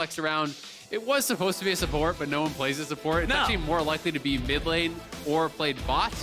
flex around. It was supposed to be a support, but no one plays a support. It's actually more likely to be mid lane or played bot.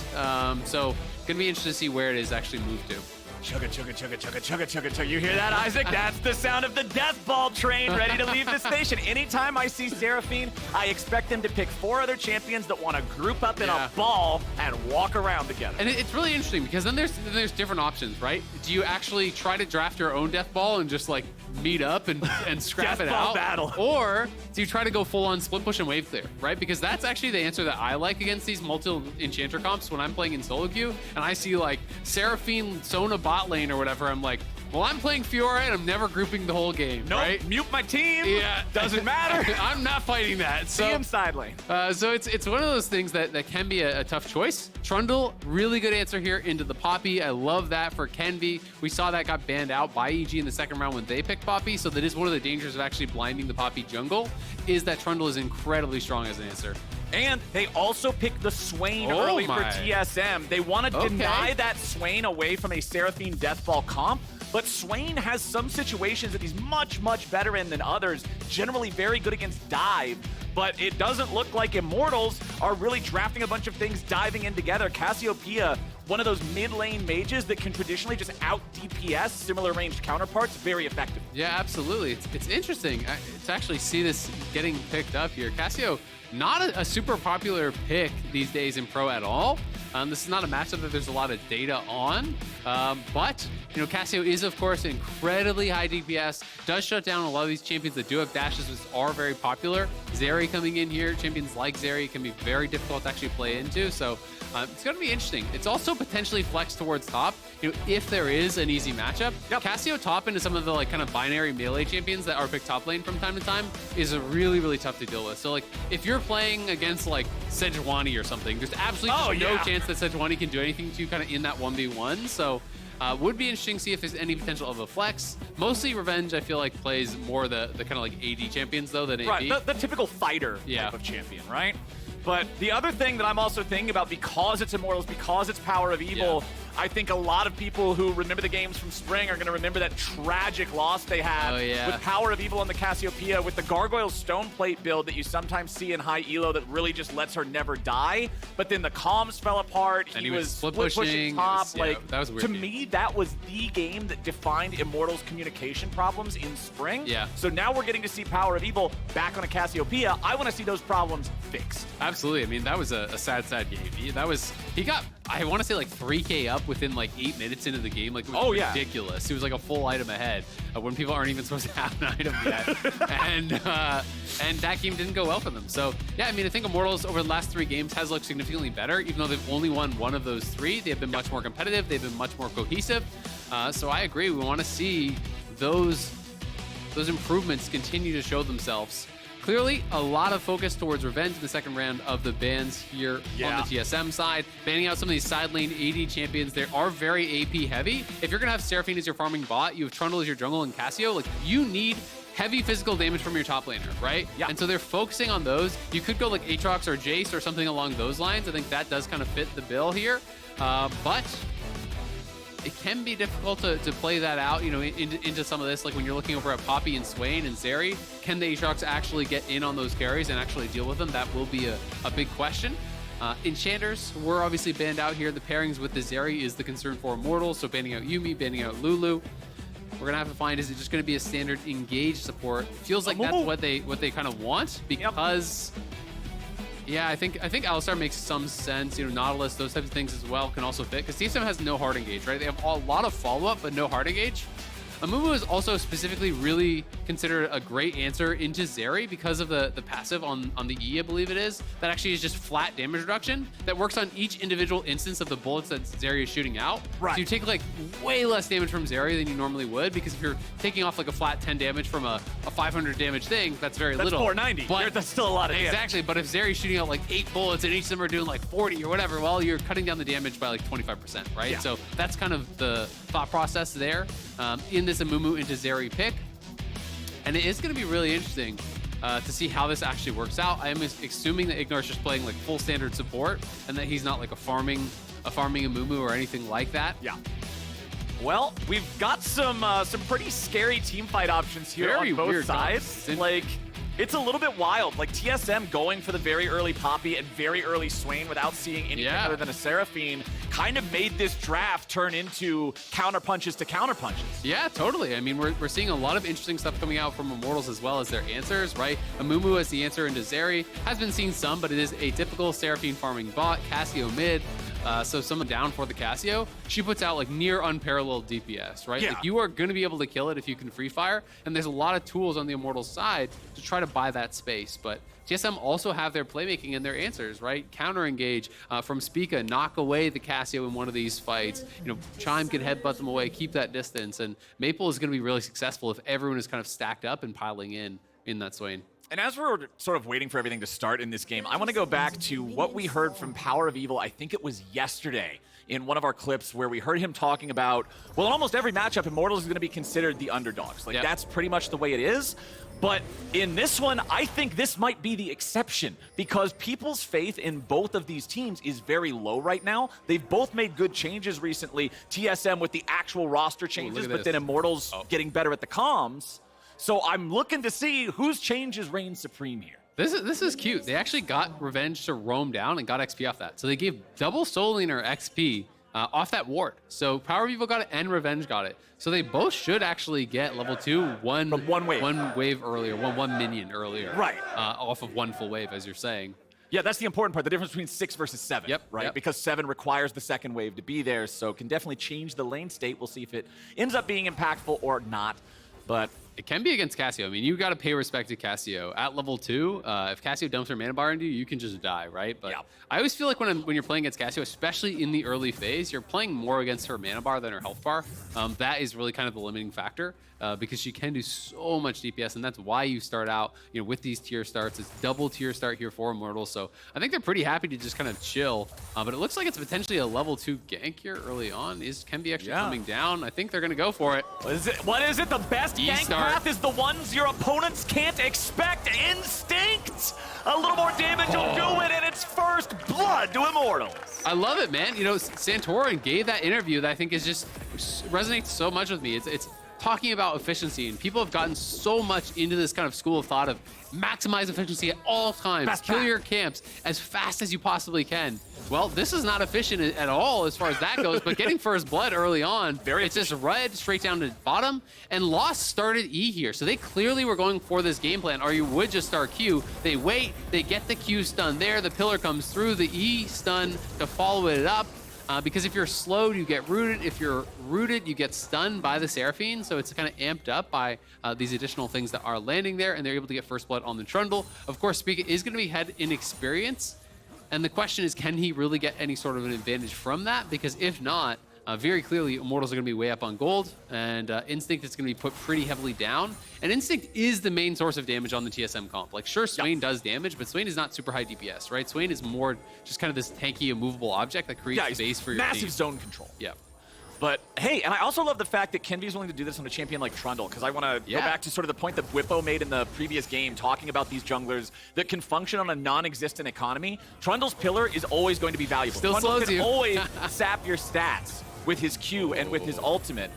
So gonna be interesting to see where it is actually moved to. Chugga, chugga, chugga, chugga, chugga, chugga, chugga. You hear that, Isaac? That's the sound of the death ball train ready to leave the station. Anytime I see Seraphine, I expect them to pick 4 other champions that want to group up in a ball and walk around together. And it's really interesting because then there's different options, right? Do you actually try to draft your own death ball and just like meet up and scrap it out? Battle. Or do you try to go full on split push and wave clear, right? Because that's actually the answer that I like against these multiple enchanter comps when I'm playing in solo queue and I see like Seraphine Sona bot lane or whatever. I'm like, well, I'm playing Fiora and I'm never grouping the whole game, right? Mute my team. Yeah. Doesn't matter. I'm not fighting that. So, see him side lane. So it's one of those things that can be a tough choice. Trundle, really good answer here into the Poppy. I love that for Kenvi. We saw that got banned out by EG in the second round when they picked Poppy. So that is one of the dangers of actually blinding the Poppy jungle, is that Trundle is incredibly strong as an answer. And they also picked the Swain early for TSM. They want to deny that Swain away from a Seraphine Deathball comp, but Swain has some situations that he's much, much better in than others, generally very good against dive, but it doesn't look like Immortals are really drafting a bunch of things diving in together. Cassiopeia, one of those mid-lane mages that can traditionally just out-DPS similar ranged counterparts very effectively. Yeah, absolutely. It's interesting to actually see this getting picked up here. Cassio, not a super popular pick these days in pro at all. This is not a matchup that there's a lot of data on, but you know, Cassio is of course incredibly high DPS, does shut down a lot of these champions that do have dashes, which are very popular. Zeri coming in here, champions like Zeri can be very difficult to actually play into, so it's going to be interesting. It's also potentially flex towards top, you know, if there is an easy matchup. Cassio top into some of the like kind of binary melee champions that are picked top lane from time to time is really, really tough to deal with. So like if you're playing against like Sejuani or something, there's absolutely no chance that Sejuani can do anything to you kind of in that 1v1. So would be interesting to see if there's any potential of a flex. Mostly Revenge, I feel like, plays more the kind of like AD champions though than AD. Right, the typical fighter type of champion, right? But the other thing that I'm also thinking about, because it's Immortals, because it's PowerOfEvil, I think a lot of people who remember the games from spring are going to remember that tragic loss they had with PowerOfEvil on the Cassiopeia, with the Gargoyle Stoneplate build that you sometimes see in high elo that really just lets her never die. But then the comms fell apart. And he was split pushing top. that was weird. To me, that was the game that defined Immortals' communication problems in spring. So now we're getting to see PowerOfEvil back on a Cassiopeia. I want to see those problems fixed. Absolutely. I mean, that was a sad game. He got, I want to say like 3K up within like 8 minutes into the game. Like, it was ridiculous. He was like a full item ahead when people aren't even supposed to have an item yet. and that game didn't go well for them. So yeah, I mean, I think Immortals over the last 3 games has looked significantly better. Even though they've only won one of those 3, they have been much more competitive. They've been much more cohesive. So I agree. We want to see those improvements continue to show themselves. Clearly, a lot of focus towards Revenge in the second round of the bans here on the TSM side. Banning out some of these side lane AD champions. They are very AP heavy. If you're going to have Seraphine as your farming bot, you have Trundle as your jungle and Cassio, like you need heavy physical damage from your top laner, right? And so they're focusing on those. You could go like Aatrox or Jace or something along those lines. I think that does kind of fit the bill here. But it can be difficult to play that out, you know, into some of this. Like when you're looking over at Poppy and Swain and Zeri, can the Aatrox actually get in on those carries and actually deal with them? That will be a big question. Enchanters were obviously banned out here. The pairings with the Zeri is the concern for Immortals. So banning out Yuumi, banning out Lulu. We're gonna have to find, is it just gonna be a standard engage support? It feels like that's what they kind of want, because yeah, I think Alistar makes some sense. You know, Nautilus, those types of things as well can also fit, because TSM has no hard engage, right? They have a lot of follow-up, but no hard engage. Amumu is also specifically really considered a great answer into Zeri because of the passive on the E, I believe it is. That actually is just flat damage reduction that works on each individual instance of the bullets that Zeri is shooting out. So you take like way less damage from Zeri than you normally would, because if you're taking off like a flat 10 damage from a 500 damage thing, that's very little. That's 490, but that's still a lot of damage. Exactly, but if Zeri's shooting out like 8 bullets and each of them are doing like 40 or whatever, well, you're cutting down the damage by like 25%, right? So that's kind of the thought process there in this Amumu into Zeri pick. And it is going to be really interesting to see how this actually works out. I am assuming that Ignar's just playing like full standard support and that he's not like a farming Amumu or anything like that. Well, we've got some pretty scary team fight options here on both sides. Like, It's a little bit wild. Like TSM going for the very early Poppy and very early Swain without seeing anything other than a Seraphine kind of made this draft turn into counterpunches to counterpunches. Yeah, totally. I mean, we're seeing a lot of interesting stuff coming out from Immortals as well as their answers, right? Amumu as the answer into Zeri has been seen some, but it is a typical Seraphine farming bot. Cassio mid. So someone down for the Cassio, she puts out like near unparalleled DPS, right? Yeah. Like you are going to be able to kill it if you can free fire, and there's a lot of tools on the Immortals side to try to buy that space. But TSM also have their playmaking and their answers, right? Counter engage from Spica, knock away the Cassio in one of these fights. You know, Chime can headbutt them away, keep that distance, and Maple is going to be really successful if everyone is kind of stacked up and piling in that Swain. And as we're sort of waiting for everything to start in this game, I want to go back to what we heard from PowerOfEvil, I think it was yesterday, in one of our clips where we heard him talking about, well, in almost every matchup, Immortals is going to be considered the underdogs. Like, that's pretty much the way it is. But in this one, I think this might be the exception because people's faith in both of these teams is very low right now. They've both made good changes recently. TSM with the actual roster changes, but then Immortals getting better at the comms. So I'm looking to see whose changes reign supreme here. This is cute. They actually got Revenge to roam down and got XP off that. So they gave double Soul Leaner XP off that ward. So PowerOfEvil got it and Revenge got it. So they both should actually get level 2 one wave earlier, one minion earlier. Right. Off of one full wave, as you're saying. Yeah, that's the important part, the difference between 6 versus 7, right? Because 7 requires the second wave to be there, so it can definitely change the lane state. We'll see if it ends up being impactful or not. But it can be against Cassio. I mean, you got to pay respect to Cassio. At level 2, if Cassio dumps her mana bar into you, you can just die, right? But I always feel like when you're playing against Cassio, especially in the early phase, you're playing more against her mana bar than her health bar. That is really kind of the limiting factor because she can do so much DPS, and that's why you start out, you know, with these tier starts. It's double tier start here for Immortals, so I think they're pretty happy to just kind of chill. But it looks like it's potentially a level 2 gank here early on. Is Kenvi actually coming down? I think they're going to go for it. What is it? The best gank path is the ones your opponents can't expect. Instinct! A little more damage will do it, and it's first blood to Immortals. I love it, man. You know, Santorin gave that interview that I think is just resonates so much with me. It's talking about efficiency, and people have gotten so much into this kind of school of thought of maximize efficiency at all times. Kill your camps as fast as you possibly can. Well, this is not efficient at all as far as that goes, but getting first blood early on, it's just red straight down to bottom, and Lost started E here, so they clearly were going for this game plan, or you would just start Q. They wait, they get the Q stun there, the pillar comes through, the E stun to follow it up, because if you're slowed, you get rooted. If you're rooted, you get stunned by the Seraphine. So it's kind of amped up by these additional things that are landing there, and they're able to get first blood on the Trundle. Of course, Spica is going to be head in experience. And the question is, can he really get any sort of an advantage from that? Because if not, very clearly, Immortals are going to be way up on gold, and Instinct is going to be put pretty heavily down. And Instinct is the main source of damage on the TSM comp. Like, sure, Swain does damage, but Swain is not super high DPS, right? Swain is more just kind of this tanky, immovable object that creates space for your team. Massive zone control. Yeah. But hey, and I also love the fact that Kenvi is willing to do this on a champion like Trundle, because I want to go back to sort of the point that Bwipo made in the previous game, talking about these junglers that can function on a non-existent economy. Trundle's pillar is always going to be valuable. Still Trundle slows can you. always sap your stats with his Q and with his ultimate.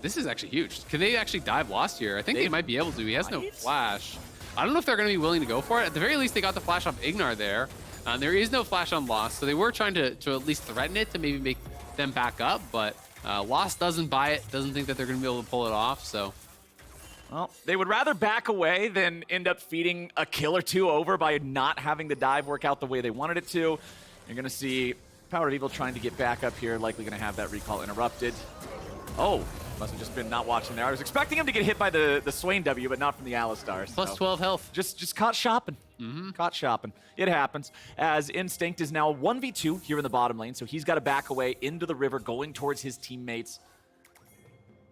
This is actually huge. Can they actually dive Lost here? I think they might be able to. He has no flash. I don't know if they're going to be willing to go for it. At the very least, they got the flash off Ignar there. There is no flash on Lost, so they were trying to at least threaten it to maybe make them back up, but Lost doesn't buy it, doesn't think that they're going to be able to pull it off, so. Well, they would rather back away than end up feeding a kill or two over by not having the dive work out the way they wanted it to. You're going to see PowerOfEvil trying to get back up here, likely going to have that recall interrupted. Oh, must have just been not watching there. I was expecting him to get hit by the Swain W, but not from the Alistar. Plus 12 health. Just caught shopping. Caught shopping. It happens. As Instinct is now 1v2 here in the bottom lane, so he's got to back away into the river, going towards his teammates.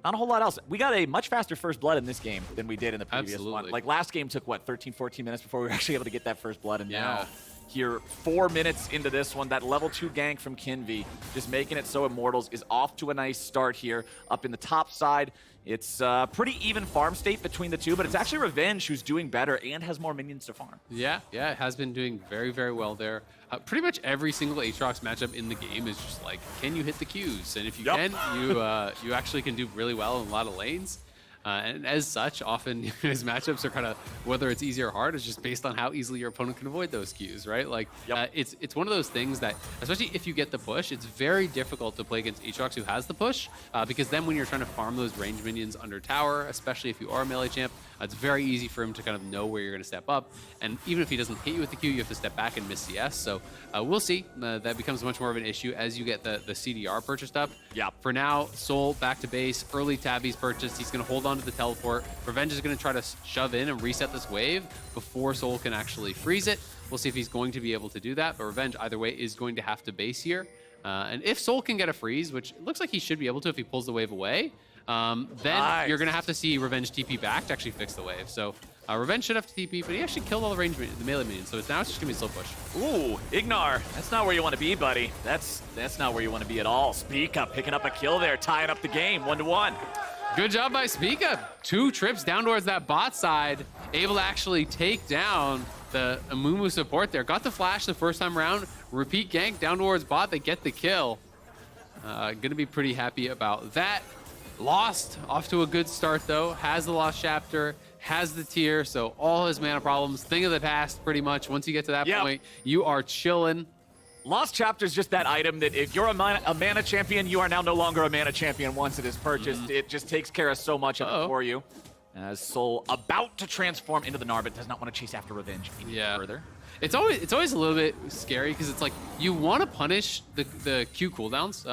Not a whole lot else. We got a much faster first blood in this game than we did in the previous one. Like, last game took, what, 13, 14 minutes before we were actually able to get that first blood, and now here 4 minutes into this one, that level 2 gank from Kenvi, just making it so Immortals is off to a nice start here up in the top side. It's a pretty even farm state between the two, but it's actually Revenge who's doing better and has more minions to farm. Yeah, it has been doing very, very well there. Pretty much every single Aatrox matchup in the game is just like, can you hit the Qs? And if you can, you actually can do really well in a lot of lanes. And as such, often his matchups are kind of, whether it's easy or hard, it's just based on how easily your opponent can avoid those Qs, right? Like, it's one of those things that, especially if you get the push, it's very difficult to play against Aatrox who has the push, because then when you're trying to farm those range minions under tower, especially if you are a melee champ, it's very easy for him to kind of know where you're going to step up. And even if he doesn't hit you with the Q, you have to step back and miss CS. So we'll see. That becomes much more of an issue as you get the CDR purchased up. Yeah. For now, Sol back to base. Early Tabby's purchased. He's going to hold on to the teleport. Revenge is going to try to shove in and reset this wave before Sol can actually freeze it. We'll see if he's going to be able to do that. But Revenge, either way, is going to have to base here. And if Sol can get a freeze, which it looks like he should be able to if he pulls the wave away, then you're going to have to see Revenge TP back to actually fix the wave. So Revenge should have to TP, but he actually killed all the range, the melee minions. So now it's just going to be a slow push. Ooh, Ignar, that's not where you want to be, buddy. That's not where you want to be at all. Spica picking up a kill there, tying up the game, 1-1. Good job by Spica. 2 trips down towards that bot side, able to actually take down the Amumu support there. Got the flash the first time around. Repeat gank down towards bot. They get the kill. Gonna be pretty happy about that. Lost off to a good start though. Has the lost chapter, has the tier, so all his mana problems, thing of the past pretty much. Once you get to that point, you are chilling. Lost Chapter is just that item that if you're a mana champion, you are now no longer a mana champion once it is purchased. It just takes care of so much of it for you. As Sol about to transform into the Gnar, but does not want to chase after Revenge any further. It's always a little bit scary because it's like you want to punish the Q cooldowns,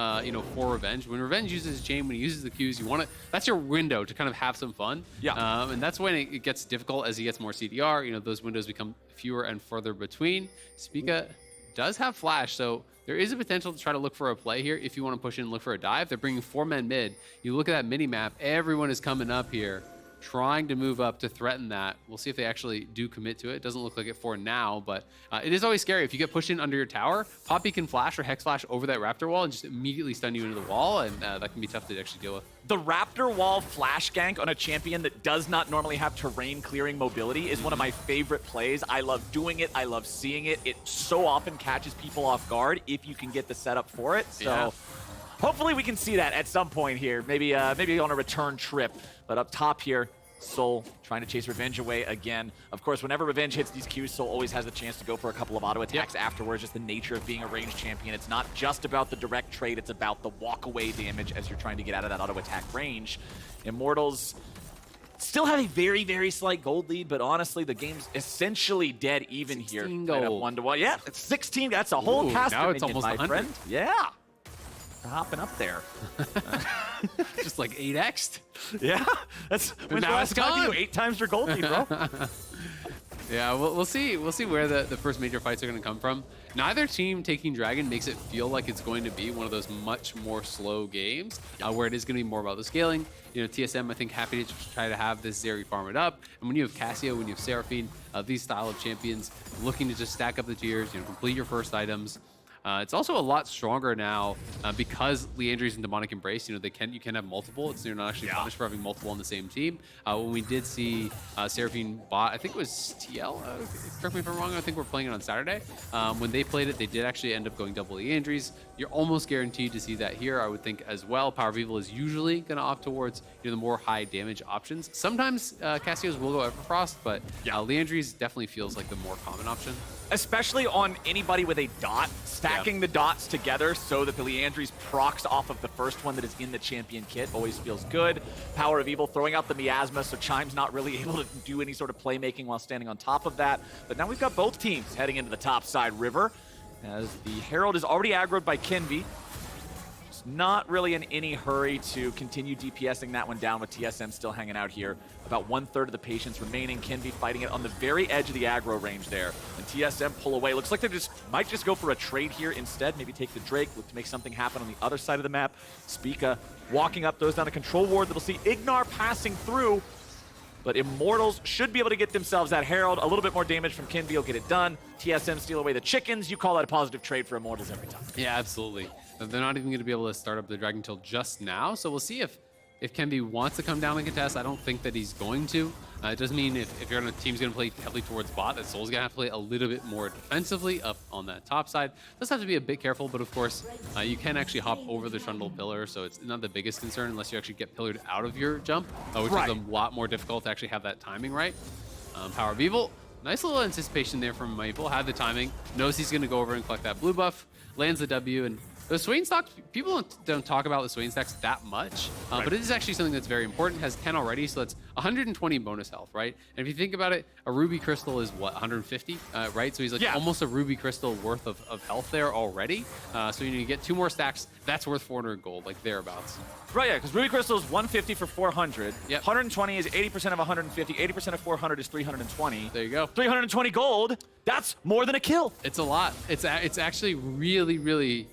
for Revenge. When Revenge uses his chain, when he uses the Qs, you want to. That's your window to kind of have some fun. Yeah. And that's when it gets difficult as he gets more CDR. Those windows become fewer and further between. Spica does have flash, so there is a potential to try to look for a play here if you want to push in and look for a dive. They're bringing 4 men mid. You look at that mini map, everyone is coming up here, trying to move up to threaten that. We'll see if they actually do commit to it. Doesn't look like it for now, but it is always scary. If you get pushed in under your tower, Poppy can flash or Hex Flash over that Raptor wall and just immediately stun you into the wall, and that can be tough to actually deal with. The Raptor wall flash gank on a champion that does not normally have terrain clearing mobility is one of my favorite plays. I love doing it. I love seeing it. It so often catches people off guard if you can get the setup for it. So hopefully we can see that at some point here. Maybe on a return trip. But up top here, Sol trying to chase Revenge away again. Of course, whenever Revenge hits these Qs, Sol always has the chance to go for a couple of auto attacks afterwards. Just the nature of being a ranged champion. It's not just about the direct trade, it's about the walk away damage as you're trying to get out of that auto attack range. Immortals still have a very, very slight gold lead, but honestly, the game's essentially dead even here. 16 gold. 1-1. Yeah, it's 16. That's a whole cast now of it's minion, almost my 100. friend. Yeah. They're hopping up there. Just like 8x'd. Yeah, that's when now it's gone. 8 times your gold lead, bro. Yeah, we'll see. We'll see where the first major fights are going to come from. Neither team taking Dragon makes it feel like it's going to be one of those much more slow games where it is going to be more about the scaling. TSM, I think, happy to try to have this Zeri farm it up. And when you have Cassio, when you have Seraphine, these style of champions looking to just stack up the tiers, complete your first items. It's also a lot stronger now because Liandry's and Demonic Embrace. You can have multiple. You're not actually punished for having multiple on the same team. When we did see Seraphine bot, I think it was TL. Correct me if I'm wrong. I think we're playing it on Saturday. When they played it, they did actually end up going double Liandry's. You're almost guaranteed to see that here, I would think as well. PowerOfEvil is usually going to opt towards the more high damage options. Sometimes Cassio's will go Everfrost, but Liandry's definitely feels like the more common option. Especially on anybody with a dot, stacking the dots together so that the Liandry's procs off of the first one that is in the champion kit always feels good. PowerOfEvil throwing out the miasma, so Chime's not really able to do any sort of playmaking while standing on top of that. But now we've got both teams heading into the top side river, as the Herald is already aggroed by Kenvi. Just not really in any hurry to continue DPSing that one down with TSM still hanging out here. About 1/3 of the patience remaining. Kenvi fighting it on the very edge of the aggro range there. And TSM pull away. Looks like they might just go for a trade here instead. Maybe take the Drake, look to make something happen on the other side of the map. Spica walking up, throws down a control ward that'll see Ignar passing through. But Immortals should be able to get themselves that Herald. A little bit more damage from Kenvi will get it done. TSM steal away the chickens. You call that a positive trade for Immortals every time. Yeah, absolutely. They're not even going to be able to start up the Dragon till just now. So we'll see if if Kenvi wants to come down and contest, I don't think that he's going to. It doesn't mean if you're on a team's going to play heavily towards bot, that Soul's going to have to play a little bit more defensively up on that top side. Does have to be a bit careful, but of course, you can actually hop over the Trundle pillar, so it's not the biggest concern unless you actually get pillared out of your jump, which is a lot more difficult to actually have that timing right. PowerOfEvil, nice little anticipation there from Maple, had the timing, knows he's going to go over and collect that blue buff, lands the W, and the Swain stocks, people don't talk about the Swain stacks that much, but it is actually something that's very important. Has 10 already, so that's 120 bonus health, right? And if you think about it, a Ruby Crystal is what, 150, right? So he's like almost a Ruby Crystal worth of health there already. So you get 2 more stacks, that's worth 400 gold, like thereabouts. Right, yeah, because Ruby Crystal is 150 for 400. Yep. 120 is 80% of 150. 80% of 400 is 320. There you go. 320 gold, that's more than a kill. It's a lot. It's actually really, really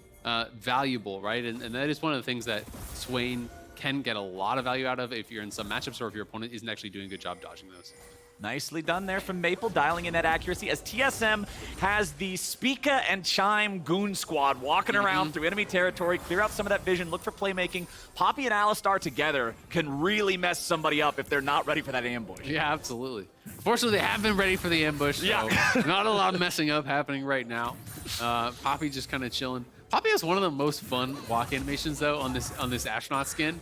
valuable, right? And that is one of the things that Swain can get a lot of value out of if you're in some matchups or if your opponent isn't actually doing a good job dodging those. Nicely done there from Maple, dialing in that accuracy as TSM has the Spica and Chime goon squad walking around through enemy territory, clear out some of that vision, look for playmaking. Poppy and Alistar together can really mess somebody up if they're not ready for that ambush. Yeah, absolutely. Fortunately, they have been ready for the ambush, so not a lot of messing up happening right now. Poppy just kind of chilling. Poppy has one of the most fun walk animations though on this astronaut skin.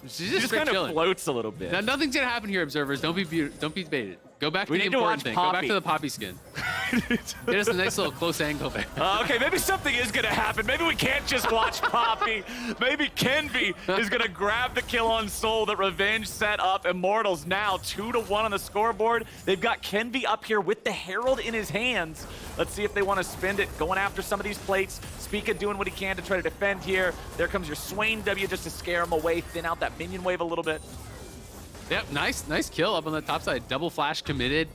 She's just kind chilling. of floats a little bit. Now, nothing's gonna happen here, observers. Don't be baited. Go back to the important thing. Go back to the Poppy skin. Get us a nice little close angle there. Okay, maybe something is gonna happen. Maybe we can't just watch Poppy. Maybe Kenvi is gonna grab the kill on Soul. The revenge set up. Immortals now 2-1 on the scoreboard. They've got Kenvi up here with the Herald in his hands. Let's see if they want to spend it, going after some of these plates. Spica doing what he can to try to defend here. There comes your Swain W just to scare him away, thin out that minion wave a little bit. Yep, nice kill up on the top side. Double flash committed.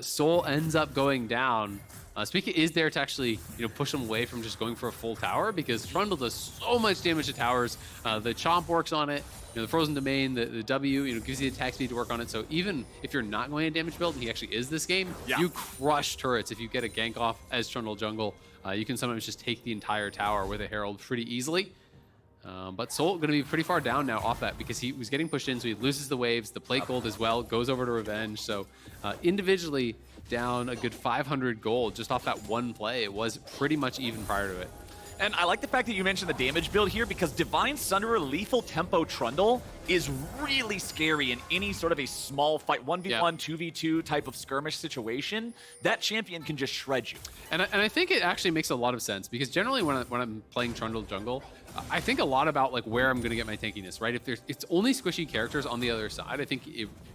Soul ends up going down. Spica is there to actually, push him away from just going for a full tower because Trundle does so much damage to towers. The Chomp works on it. The Frozen Domain, the W, gives you the attack speed to work on it. So even if you're not going to damage build, and he actually is this game, you crush turrets. If you get a gank off as Trundle jungle, you can sometimes just take the entire tower with a Herald pretty easily. But Soul going to be pretty far down now off that because he was getting pushed in, so he loses the waves, the plate gold as well, goes over to Revenge. So individually down a good 500 gold just off that one play. It was pretty much even prior to it. And I like the fact that you mentioned the damage build here because Divine Sunderer Lethal Tempo Trundle is really scary in any sort of a small fight, 1v1, 2v2 type of skirmish situation. That champion can just shred you. And I think it actually makes a lot of sense because generally when I'm playing Trundle jungle, I think a lot about like where I'm going to get my tankiness, right? If it's only squishy characters on the other side, I think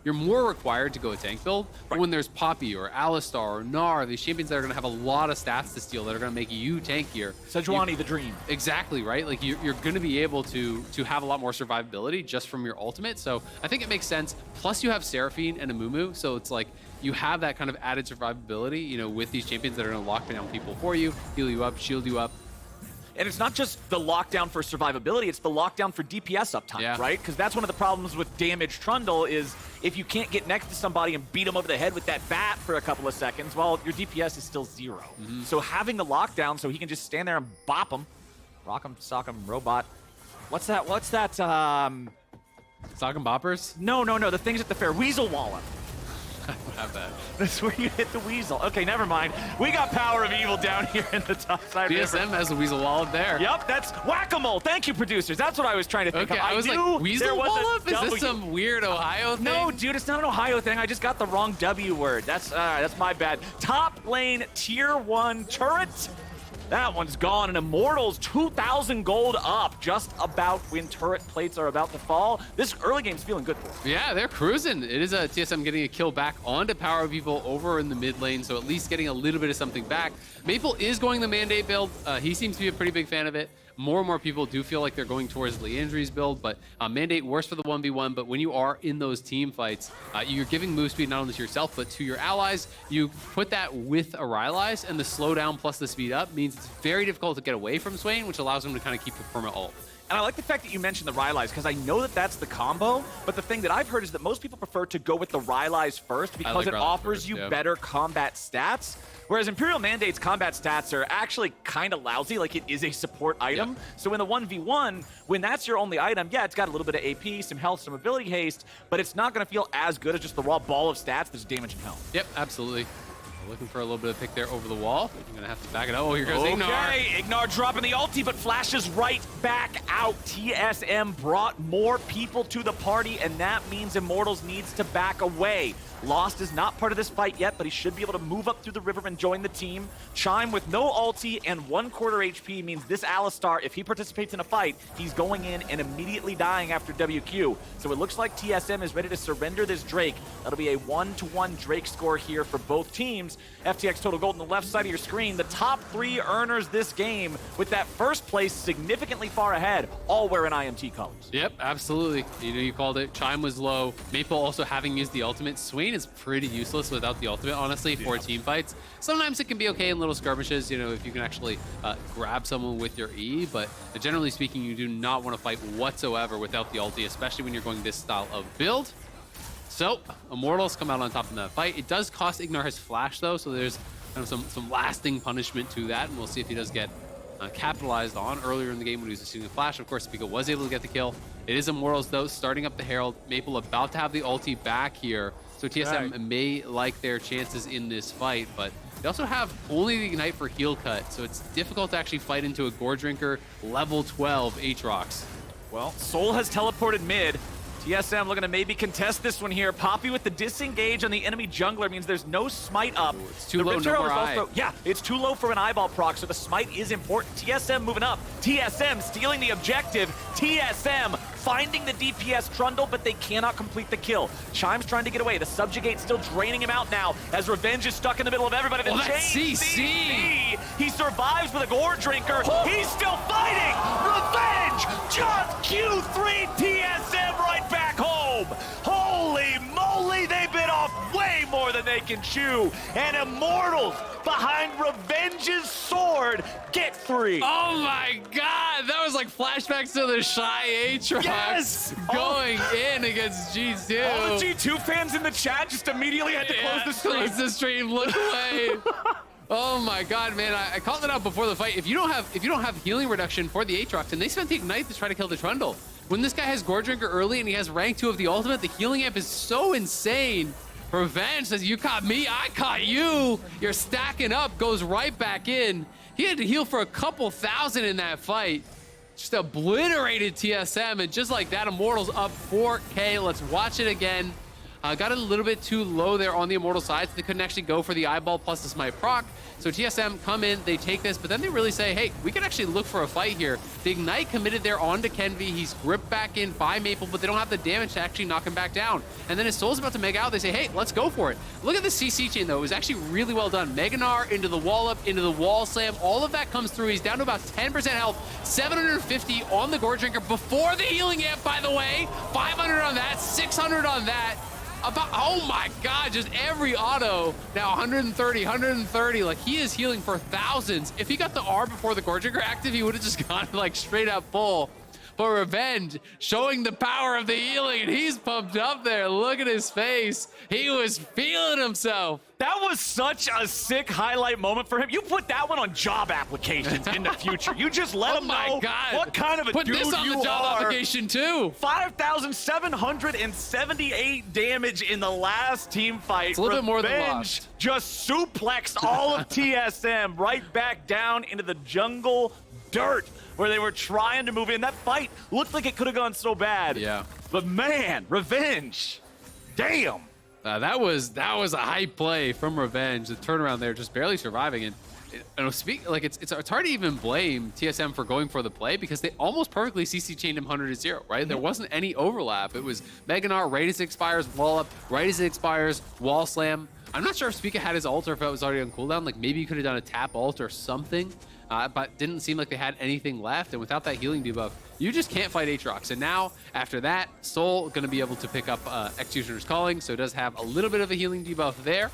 you're more required to go a tank build. But when there's Poppy or Alistar or Gnar, these champions that are going to have a lot of stats to steal that are going to make you tankier. Sejuani, the dream. Exactly, right? Like you're going to be able to have a lot more survivability just from your ultimate. So I think it makes sense. Plus you have Seraphine and Amumu, so it's like you have that kind of added survivability, with these champions that are going to lock down people for you, heal you up, shield you up. And it's not just the lockdown for survivability, it's the lockdown for DPS uptime, right? Because that's one of the problems with damaged Trundle is if you can't get next to somebody and beat them over the head with that bat for a couple of seconds, well, your DPS is still 0. So having the lockdown so he can just stand there and bop him, rock him, sock him, robot. What's that? Sock 'em boppers? No, the things at the fair. Weasel Wallop. Have that. That's where you hit the weasel. Okay, never mind. We got PowerOfEvil down here in the top side. TSM has a weasel wallop there. Yep, that's whack-a-mole. Thank you, producers. That's what I was trying to think of. I was like, weasel wallop? Is this some weird Ohio thing? No, dude, it's not an Ohio thing. I just got the wrong W word. That's my bad. Top lane tier 1 turret. That one's gone, and Immortals 2,000 gold up just about when turret plates are about to fall. This early game's feeling good for them. Yeah, they're cruising. It is a TSM getting a kill back onto PowerOfEvil over in the mid lane, so at least getting a little bit of something back. Maple is going the Mandate build. He seems to be a pretty big fan of it. More and more people do feel like they're going towards Leandri's build, but Mandate worse for the 1v1, but when you are in those team fights, you're giving move speed not only to yourself, but to your allies. You put that with Arylize, and the slowdown plus the speed up means it's very difficult to get away from Swain, which allows him to kind of keep the perma ult. And I like the fact that you mentioned the Rylai's, because I know that that's the combo, but the thing that I've heard is that most people prefer to go with the Rylai's first because like it offers first, you yeah. better combat stats. Whereas Imperial Mandate's combat stats are actually kind of lousy, like it is a support item. Yeah. So in the 1v1, when that's your only item, yeah, it's got a little bit of AP, some health, some ability haste, but it's not going to feel as good as just the raw ball of stats that's damage and health. Yep, absolutely. Looking for a little bit of pick there over the wall. You're going to have to back it up. Oh, here goes Ignar. Okay, Ignar dropping the ulti, but flashes right back out. TSM brought more people to the party, and that means Immortals needs to back away. Lost is not part of this fight yet, but he should be able to move up through the river and join the team. Chime with no ulti and 1/4 HP means this Alistar, if he participates in a fight, he's going in and immediately dying after WQ. So it looks like TSM is ready to surrender this Drake. That'll be a 1-to-1 Drake score here for both teams. FTX Total Gold on the left side of your screen. The top 3 earners this game, with that first place significantly far ahead, all wearing IMT colors. Yep, absolutely. You know, you called it. Chime was low. Maple also having used the ultimate. Swain is pretty useless without the ultimate, honestly, for team fights. Sometimes it can be okay in little skirmishes, you know, if you can actually grab someone with your E, but generally speaking, you do not want to fight whatsoever without the ulti, especially when you're going this style of build. So, Immortals come out on top in that fight. It does cost Ignar his flash, though, so there's kind of some lasting punishment to that, and we'll see if he does get capitalized on earlier in the game when he was receiving a flash. Of course, Spica was able to get the kill. It is Immortals, though, starting up the Herald. Maple about to have the ulti back here, so TSM may like their chances in this fight, but they also have only the Ignite for heal cut, so it's difficult to actually fight into a Gore Drinker level 12 Aatrox. Well, Soul has teleported mid. TSM looking to maybe contest this one here. Poppy with the disengage on the enemy jungler means there's no smite up. Ooh, it's too low, no more eye. Yeah, it's too low for an eyeball proc, so the smite is important. TSM moving up. TSM stealing the objective. TSM finding the DPS Trundle, but they cannot complete the kill. Chime's trying to get away. The subjugate still draining him out now as Revenge is stuck in the middle of everybody. The CC! He survives with a Gore Drinker. He's still fighting! Revenge! Just Q3 TSM right back home! Holy moly, they bit off way more than they can chew. And Immortals behind Revenge's sword get 3. Oh my god, that was like flashbacks to the Shy Aatrox going in against G2. All the G2 fans in the chat just immediately had to close the stream. Close the stream, look away. Oh my god, man, I called it out before the fight. If you don't have healing reduction for the Aatrox, and they spent the Ignite to try to kill the Trundle. When this guy has Gore Drinker early and he has rank 2 of the ultimate, the healing amp is so insane. Revenge says, you caught me, I caught you. You're stacking up, goes right back in. He had to heal for a couple thousand in that fight. Just obliterated TSM, and just like that, Immortals up 4K. Let's watch it again. Got a little bit too low there on the Immortal side, so they couldn't actually go for the eyeball plus the smite proc. So TSM come in, they take this, but then they really say, hey, we can actually look for a fight here. The Ignite committed there onto Kenvi. He's gripped back in by Maple, but they don't have the damage to actually knock him back down. And then his Soul's about to mega out. They say, hey, let's go for it. Look at the CC chain, though. It was actually really well done. Gnar into the wall up, into the wall slam. All of that comes through. He's down to about 10% health. 750 on the Gore Drinker before the healing amp, by the way. 500 on that, 600 on that. Oh my god, just every auto. Now 130, like he is healing for thousands. If he got the R before the Gore Drinker active, he would have just gone like straight up full. But Revenge showing the power of the healing, and he's pumped up there. Look at his face. He was feeling himself. That was such a sick highlight moment for him. You put that one on job applications in the future. You just let him know what kind of a dude you are. Put this on the job application too. 5,778 damage in the last team fight. It's a little bit more than lost. Just suplexed all of TSM right back down into the jungle dirt where they were trying to move in. That fight looked like it could have gone so bad. Yeah. But man, Revenge, damn. That was a hype play from Revenge. The turnaround there, just barely surviving. And it's hard to even blame TSM for going for the play because they almost perfectly CC chained him 100-0, right? There wasn't any overlap. It was Gnar right as it expires, wall up, right as it expires, wall slam. I'm not sure if Spica had his ult or if it was already on cooldown. Like maybe you could have done a tap ult or something. But didn't seem like they had anything left, and without that healing debuff, you just can't fight Aatrox. And now, after that, Soul going to be able to pick up Executioner's Calling, so it does have a little bit of a healing debuff there.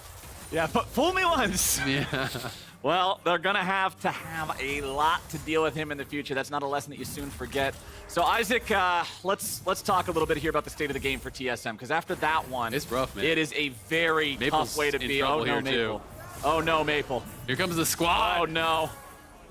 Yeah, but fool me once. Yeah. Well, they're going to have a lot to deal with him in the future. That's not a lesson that you soon forget. So, Isaac, let's talk a little bit here about the state of the game for TSM, because after that one, it's rough, man. It is a very tough way to be. Oh, no, Maple. Oh, no, Maple. Here comes the squad. Oh, no.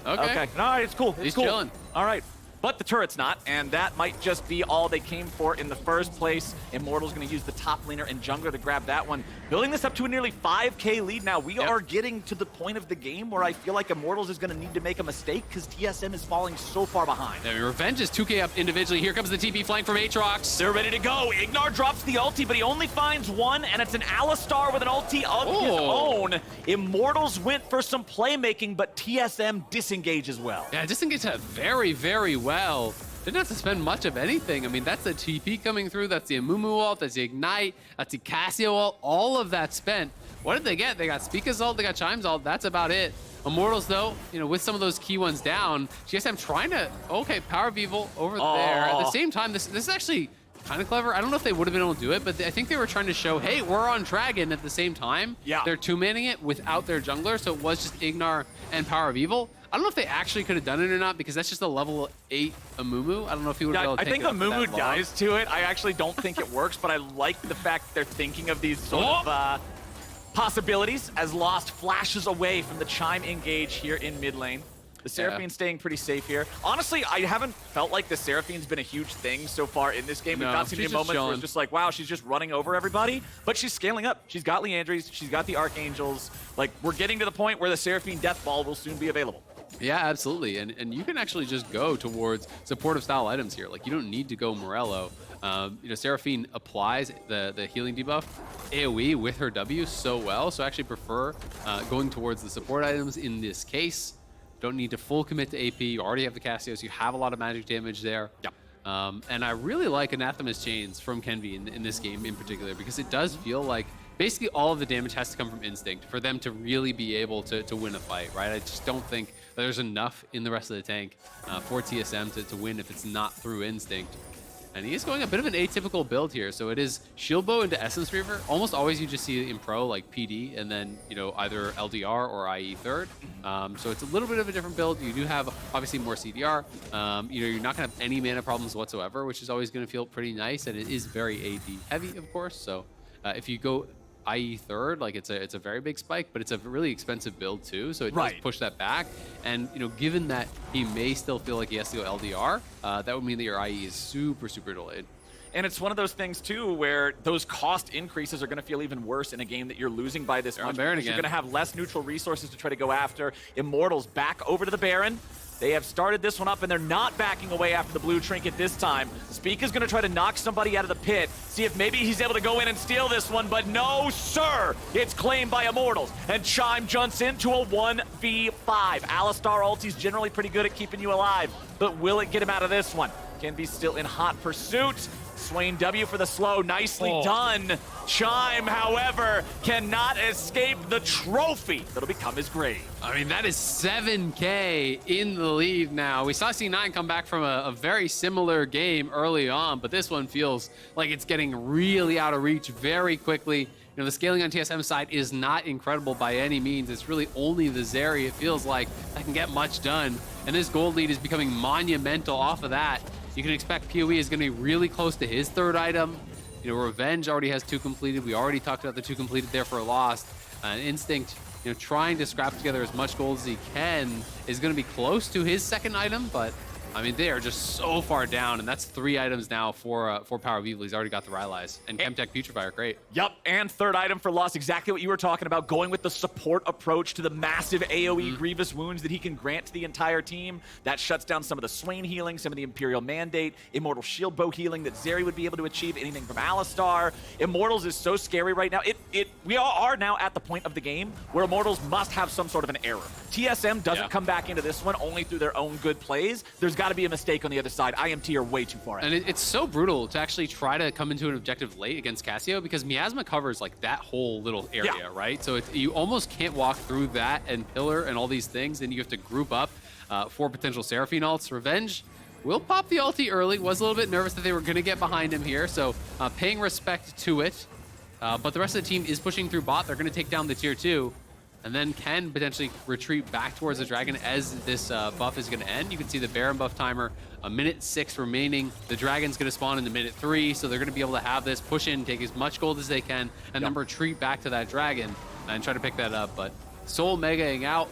Okay. All right, it's cool. He's chilling. All right. But the turret's not, and that might just be all they came for in the first place. Immortals going to use the top laner and jungler to grab that one. Building this up to a nearly 5K lead now. We are getting to the point of the game where I feel like Immortals is going to need to make a mistake because TSM is falling so far behind. Yeah, Revenge is 2K up individually. Here comes the TP flank from Aatrox. They're ready to go. Ignar drops the ulti, but he only finds one, and it's an Alistar with an ulti of his own. Immortals went for some playmaking, but TSM disengage as well. Yeah, disengage that very, very well. Didn't have to spend much of anything. I mean, that's the TP coming through. That's the Amumu ult. That's the Ignite. That's the Cassio ult. All of that spent. What did they get? They got Spica's ult. They got Chime's ult. That's about it. Immortals, though, you know, with some of those key ones down, TSM trying to, okay, PowerOfEvil over there. At the same time, this is actually kind of clever. I don't know if they would have been able to do it, but I think they were trying to show, hey, we're on Dragon at the same time. Yeah. They're two-manning it without their jungler, so it was just Ignar and PowerOfEvil. I don't know if they actually could have done it or not, because that's just a level 8 Amumu. I don't know if he would have been able to take it. I think Amumu dies to it. I actually don't think it works, but I like the fact that they're thinking of these sort of possibilities as Lost flashes away from the Chime engage here in mid lane. The Seraphine's staying pretty safe here. Honestly, I haven't felt like the Seraphine's been a huge thing so far in this game. We've not seen any moments where it's just like, wow, she's just running over everybody. But she's scaling up. She's got Leandries. She's got the Archangels. Like, we're getting to the point where the Seraphine Death Ball will soon be available. Yeah, absolutely. And you can actually just go towards supportive style items here. Like, you don't need to go Morello. You know, Seraphine applies the healing debuff AoE with her W so well. So I actually prefer going towards the support items in this case. Don't need to full commit to AP. You already have the Cassios. You have a lot of magic damage there. Yeah. And I really like Anathema's Chains from Kenvi in this game in particular, because it does feel like basically all of the damage has to come from Instinct for them to really be able to win a fight, right? I just don't think there's enough in the rest of the tank for TSM to win if it's not through Instinct. And he is going a bit of an atypical build here. So it is Shield Bow into Essence Reaver. Almost always you just see in pro like PD and then, you know, either LDR or IE third. So it's a little bit of a different build. You do have obviously more CDR. You know, you're not gonna have any mana problems whatsoever, which is always gonna feel pretty nice. And it is very AD heavy, of course. So if you go IE third, like it's a very big spike, but it's a really expensive build too, so it does push that back. And you know, given that he may still feel like he has to go LDR, that would mean that your IE is super delayed. And it's one of those things too where those cost increases are going to feel even worse in a game that you're losing by this much, because you're going to have less neutral resources to try to go after. Immortals back over to the Baron. They have started this one up, and they're not backing away after the blue trinket this time. Spica's going to try to knock somebody out of the pit, see if maybe he's able to go in and steal this one, but no, sir! It's claimed by Immortals, and Chime jumps into a 1v5. Alistar ulti's generally pretty good at keeping you alive, but will it get him out of this one? Kenvi's still in hot pursuit. Swain W for the slow, nicely done. Chime, however, cannot escape the trophy that'll become his grave. I mean, that is 7K in the lead now. We saw C9 come back from a very similar game early on, but this one feels like it's getting really out of reach very quickly. You know, the scaling on TSM's side is not incredible by any means. It's really only the Zeri, it feels like, that can get much done. And this gold lead is becoming monumental off of that. You can expect PoE is going to be really close to his third item. You know, Revenge already has 2 completed. We already talked about the 2 completed there for a Lost. Instinct, you know, trying to scrap together as much gold as he can is going to be close to his second item, but I mean, they are just so far down, and that's 3 items now for PowerOfEvil. He's already got the Rylai's. And Chemtech Putrefire, great. Yep, and third item for Lost, exactly what you were talking about, going with the support approach to the massive AoE Grievous wounds that he can grant to the entire team. That shuts down some of the Swain healing, some of the Imperial Mandate, Immortal Shield Bow healing that Zeri would be able to achieve, anything from Alistar. Immortals is so scary right now. We are now at the point of the game where Immortals must have some sort of an error. TSM doesn't come back into this one only through their own good plays. There's got to be a mistake on the other side. IMT are way too far out. And it's so brutal to actually try to come into an objective late against Cassio, because Miasma covers like that whole little area, right? So you almost can't walk through that and Pillar and all these things, and you have to group up for potential Seraphine ults. Revenge will pop the ulti early. Was a little bit nervous that they were going to get behind him here, so paying respect to it. But the rest of the team is pushing through bot. They're going to take down the tier 2. and then can potentially retreat back towards the dragon as this buff is going to end. You can see the Baron buff timer, a minute 6 remaining. The dragon's going to spawn in the minute 3, so they're going to be able to have this push in, take as much gold as they can, and then retreat back to that dragon and try to pick that up. But Soul megaing out,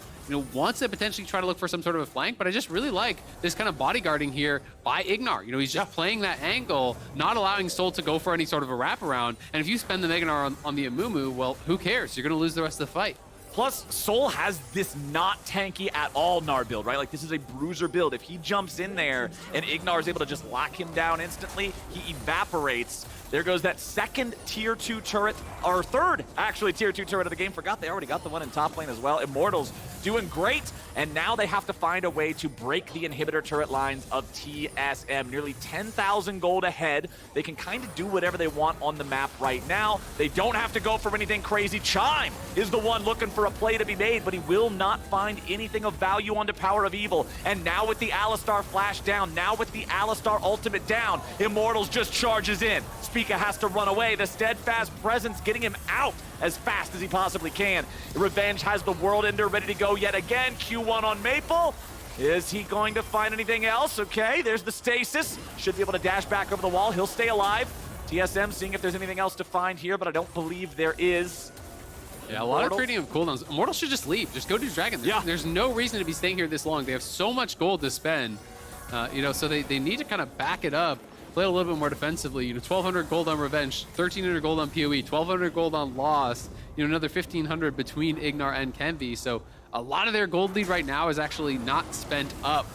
wants to potentially try to look for some sort of a flank, but I just really like this kind of bodyguarding here by Ignar. He's just playing that angle, not allowing Soul to go for any sort of a wraparound. And if you spend the Ignar on the Amumu, well, who cares? You're going to lose the rest of the fight. Plus, Soul has this not tanky at all Gnar build, right? Like, this is a bruiser build. If he jumps in there and Ignar is able to just lock him down instantly, he evaporates. There goes that second tier 2 turret, or third, actually, tier 2 turret of the game. Forgot they already got the one in top lane as well. Immortals doing great, and now they have to find a way to break the inhibitor turret lines of TSM. Nearly 10,000 gold ahead. They can kind of do whatever they want on the map right now. They don't have to go for anything crazy. Chime is the one looking for a play to be made, but he will not find anything of value onto PowerOfEvil. And now with the Alistar flash down, now with the Alistar ultimate down, Immortals just charges in. Spica has to run away. The steadfast presence getting him out as fast as he possibly can. Revenge has the World Ender ready to go yet again. Q1 on Maple. Is he going to find anything else? Okay, there's the stasis. Should be able to dash back over the wall. He'll stay alive. TSM seeing if there's anything else to find here, but I don't believe there is. Yeah, a lot of trading of cooldowns. Immortals should just leave. Just go to Dragon. There's no reason to be staying here this long. They have so much gold to spend. So they need to kind of back it up, play a little bit more defensively. 1,200 gold on Revenge, 1,300 gold on PoE, 1,200 gold on Lost, another 1,500 between Ignar and Kenvi. So a lot of their gold lead right now is actually not spent up.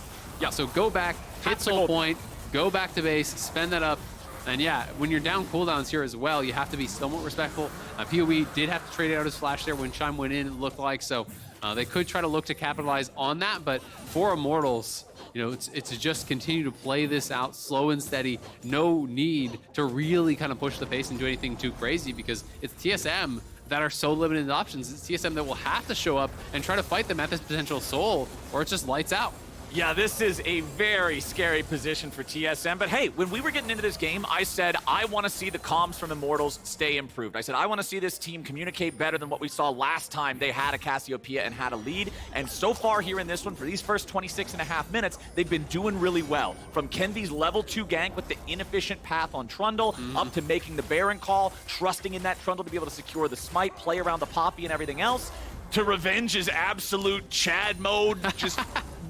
Yeah, so go back, hit Soul Point, go back to base, spend that up. And yeah, when you're down cooldowns here as well, you have to be somewhat respectful. PoE did have to trade out his flash there when Chime went in, it looked like. So they could try to look to capitalize on that. But for Immortals, it's to just continue to play this out slow and steady. No need to really kind of push the pace and do anything too crazy, because it's TSM that are so limited in options. It's TSM that will have to show up and try to fight them at this potential Soul, or it's just lights out. Yeah, this is a very scary position for TSM. But hey, when we were getting into this game, I said, I want to see the comms from Immortals stay improved. I said, I want to see this team communicate better than what we saw last time they had a Cassiopeia and had a lead. And so far here in this one, for these first 26.5 minutes, they've been doing really well. From Kenvi's level 2 gank with the inefficient path on Trundle, up to making the Baron call, trusting in that Trundle to be able to secure the smite, play around the Poppy and everything else, to Revenge's absolute Chad mode, just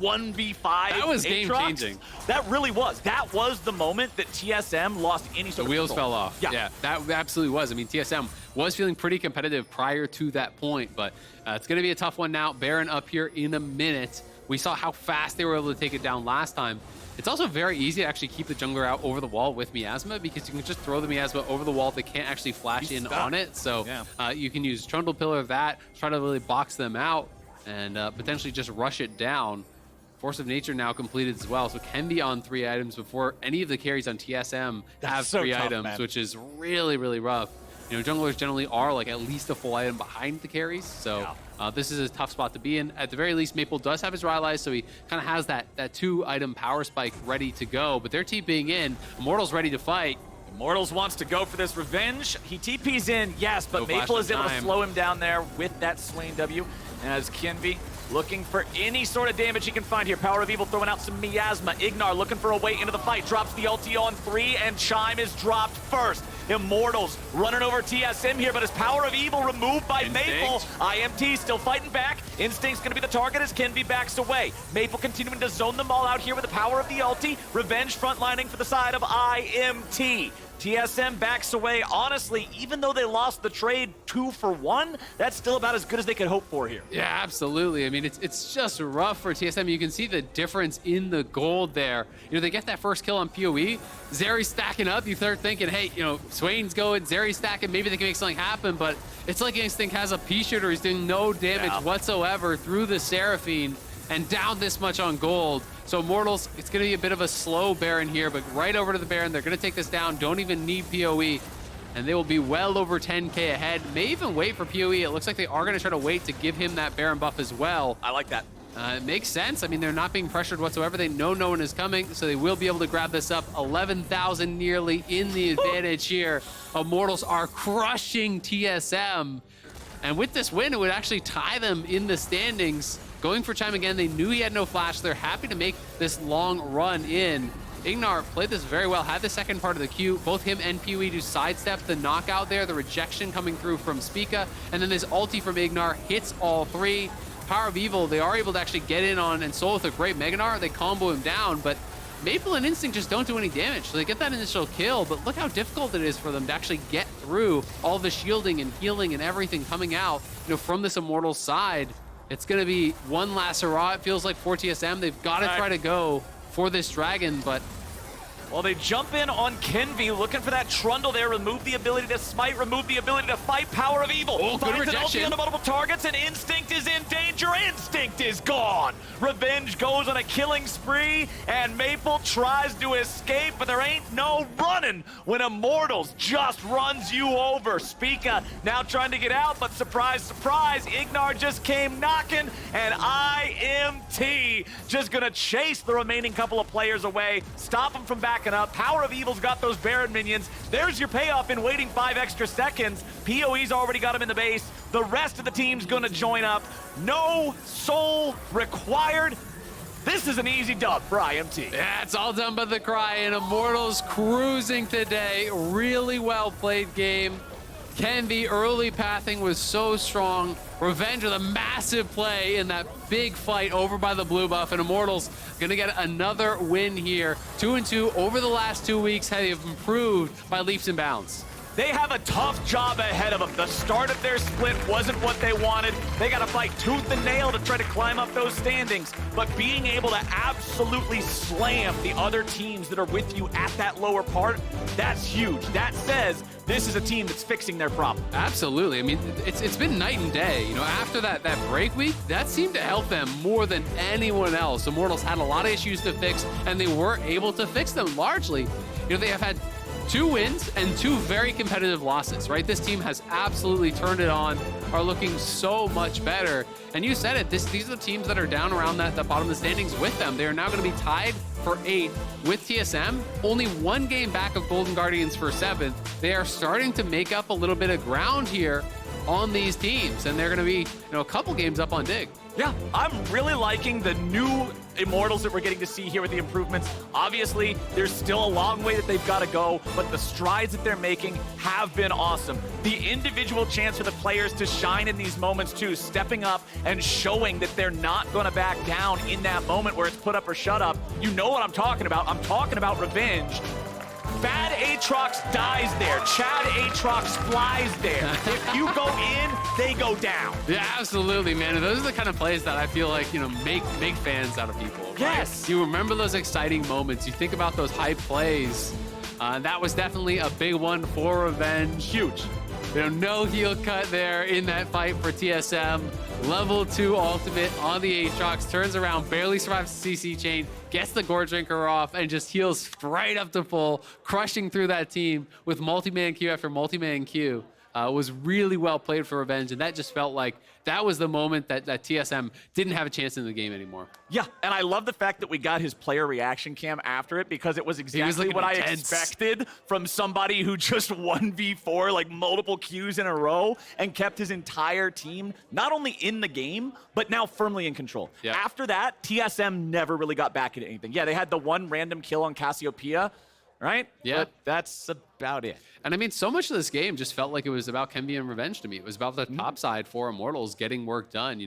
1v5. That was Aatrox. game-changing. That really was. That was the moment that TSM lost any sort of The wheels control. fell off. Yeah, that absolutely was. I mean, TSM was feeling pretty competitive prior to that point, but it's going to be a tough one now. Baron up here in a minute. We saw how fast they were able to take it down last time. It's also very easy to actually keep the jungler out over the wall with Miasma, because you can just throw the Miasma over the wall if they can't actually flash in on it. So you can use Trundle Pillar that, try to really box them out, and potentially just rush it down. Force of Nature now completed as well, so can be on 3 items before any of the carries on TSM have 3 items, man. Which is really, really rough. Junglers generally are like at least a full item behind the carries, so this is a tough spot to be in. At the very least, Maple does have his Rylai's, so he kind of has that 2-item power spike ready to go, but they're TPing in. Immortals ready to fight. Immortals wants to go for this Revenge. He TP's in, yes, but Maple is able to slow him down there with that Swain W. As Kenvi looking for any sort of damage he can find here. PowerOfEvil throwing out some miasma. Ignar looking for a way into the fight. Drops the ulti on 3, and Chime is dropped first. Immortals running over TSM here, but is PowerOfEvil removed by Maple? IMT still fighting back. Instinct's going to be the target as Kenvi backs away. Maple continuing to zone them all out here with the power of the ulti. Revenge frontlining for the side of IMT. TSM backs away. Honestly, even though they lost the trade 2 for 1, that's still about as good as they could hope for here. Yeah, absolutely. I mean, it's just rough for TSM. You can see the difference in the gold there. They get that first kill on PoE. Zeri's stacking up. You start thinking, hey, Swain's going, Zeri's stacking. Maybe they can make something happen, but it's like Instinct has a P-shooter. He's doing no damage whatsoever through the Seraphine and down this much on gold. So Immortals, it's going to be a bit of a slow Baron here, but right over to the Baron. They're going to take this down. Don't even need PoE. And they will be well over 10k ahead. May even wait for PoE. It looks like they are going to try to wait to give him that Baron buff as well. I like that. It makes sense. I mean, they're not being pressured whatsoever. They know no one is coming, so they will be able to grab this up. 11,000 nearly in the advantage here. Immortals are crushing TSM. And with this win, it would actually tie them in the standings. Going for Chime again, they knew he had no flash. They're happy to make this long run in. Ignar played this very well, had the second part of the queue. Both him and PoE do sidestep the knockout there, the rejection coming through from Spica, and then this ulti from Ignar hits all three. PowerOfEvil, they are able to actually get in on and solo with a great Mega Gnar. They combo him down, but Maple and Instinct just don't do any damage. So they get that initial kill, but look how difficult it is for them to actually get through all the shielding and healing and everything coming out, from this Immortals side. It's going to be one last hurrah, it feels like, for TSM. They've got to try to go for this dragon, but... Well, they jump in on Kenvi, looking for that Trundle there, remove the ability to smite, remove the ability to fight. PowerOfEvil finds an ulti on the multiple targets, and Instinct is in danger. Instinct is gone. Revenge goes on a killing spree, and Maple tries to escape, but there ain't no running when Immortals just runs you over. Spica now trying to get out, but surprise, surprise, Ignar just came knocking, and IMT just gonna chase the remaining couple of players away, stop them from backing up. PowerOfEvil's got those Baron minions. There's your payoff in waiting 5 extra seconds. PoE's already got him in the base. The rest of the team's gonna join up. No soul required. This is an easy dub for IMT. Yeah, it's all done by the Cry, and Immortals cruising today. Really well played game. Kenvi early pathing was so strong. Revenge with a massive play in that big fight over by the blue buff, and Immortals gonna get another win here. 2-2 over the last 2 weeks. Have improved by leaps and bounds. They have a tough job ahead of them. The start of their split wasn't what they wanted. They got to fight tooth and nail to try to climb up those standings. But being able to absolutely slam the other teams that are with you at that lower part, that's huge. That says this is a team that's fixing their problem. Absolutely. I mean, it's been night and day. After that break week, that seemed to help them more than anyone else. Immortals had a lot of issues to fix, and they were able to fix them largely. They have had 2 wins and 2 very competitive losses, right? This team has absolutely turned it on, are looking so much better. And you said it, these are the teams that are down around that bottom of the standings with them. They are now going to be tied for 8th with TSM, only 1 game back of Golden Guardians for 7th. They are starting to make up a little bit of ground here on these teams, and they're going to be a couple games up on Dig. Yeah, I'm really liking the new Immortals that we're getting to see here with the improvements. Obviously, there's still a long way that they've got to go, but the strides that they're making have been awesome. The individual chance for the players to shine in these moments too, stepping up and showing that they're not going to back down in that moment where it's put up or shut up. You know what I'm talking about. I'm talking about Revenge. Bad Aatrox dies there. Chad Aatrox flies there. If you go in, they go down. Yeah, absolutely, man. And those are the kind of plays that I feel like, make fans out of people. Right? Yes. You remember those exciting moments. You think about those hype plays. That was definitely a big one for Revenge. Huge. No heel cut there in that fight for TSM. Level 2 ultimate on the Aatrox, turns around, barely survives the CC chain, gets the Gore Drinker off, and just heals straight up to full, crushing through that team with multi-man Q after multi-man Q. Was really well played for Revenge, and that just felt like that was the moment that TSM didn't have a chance in the game anymore. Yeah, and I love the fact that we got his player reaction cam after it, because it was exactly what I expected from somebody who just 1v4 like multiple Qs in a row and kept his entire team not only in the game, but now firmly in control. Yeah. After that, TSM never really got back into anything. Yeah, they had the one random kill on Cassiopeia, right? Yeah. But that's about it. And I mean, so much of this game just felt like it was about Kenvi and Revenge to me. It was about the top side for Immortals getting work done.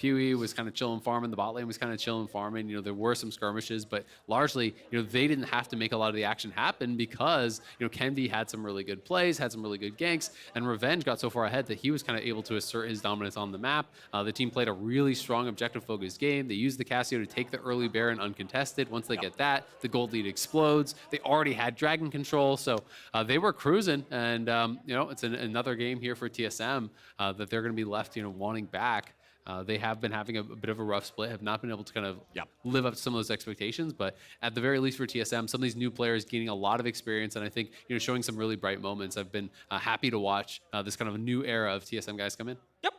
PoE was kind of chilling farming. The bot lane was kind of chilling farming. There were some skirmishes, but largely, they didn't have to make a lot of the action happen because, Kenvi had some really good plays, had some really good ganks, and Revenge got so far ahead that he was kind of able to assert his dominance on the map. The team played a really strong objective-focused game. They used the Cassio to take the early Baron uncontested. Once they get that, the gold lead explodes. They already had Dragon control, so they were cruising, and it's another game here for TSM that they're going to be left wanting back. They have been having a bit of a rough split, have not been able to kind of live up to some of those expectations, but at the very least for TSM, some of these new players gaining a lot of experience, and I think showing some really bright moments. I've been happy to watch this kind of new era of TSM guys come in. Yep.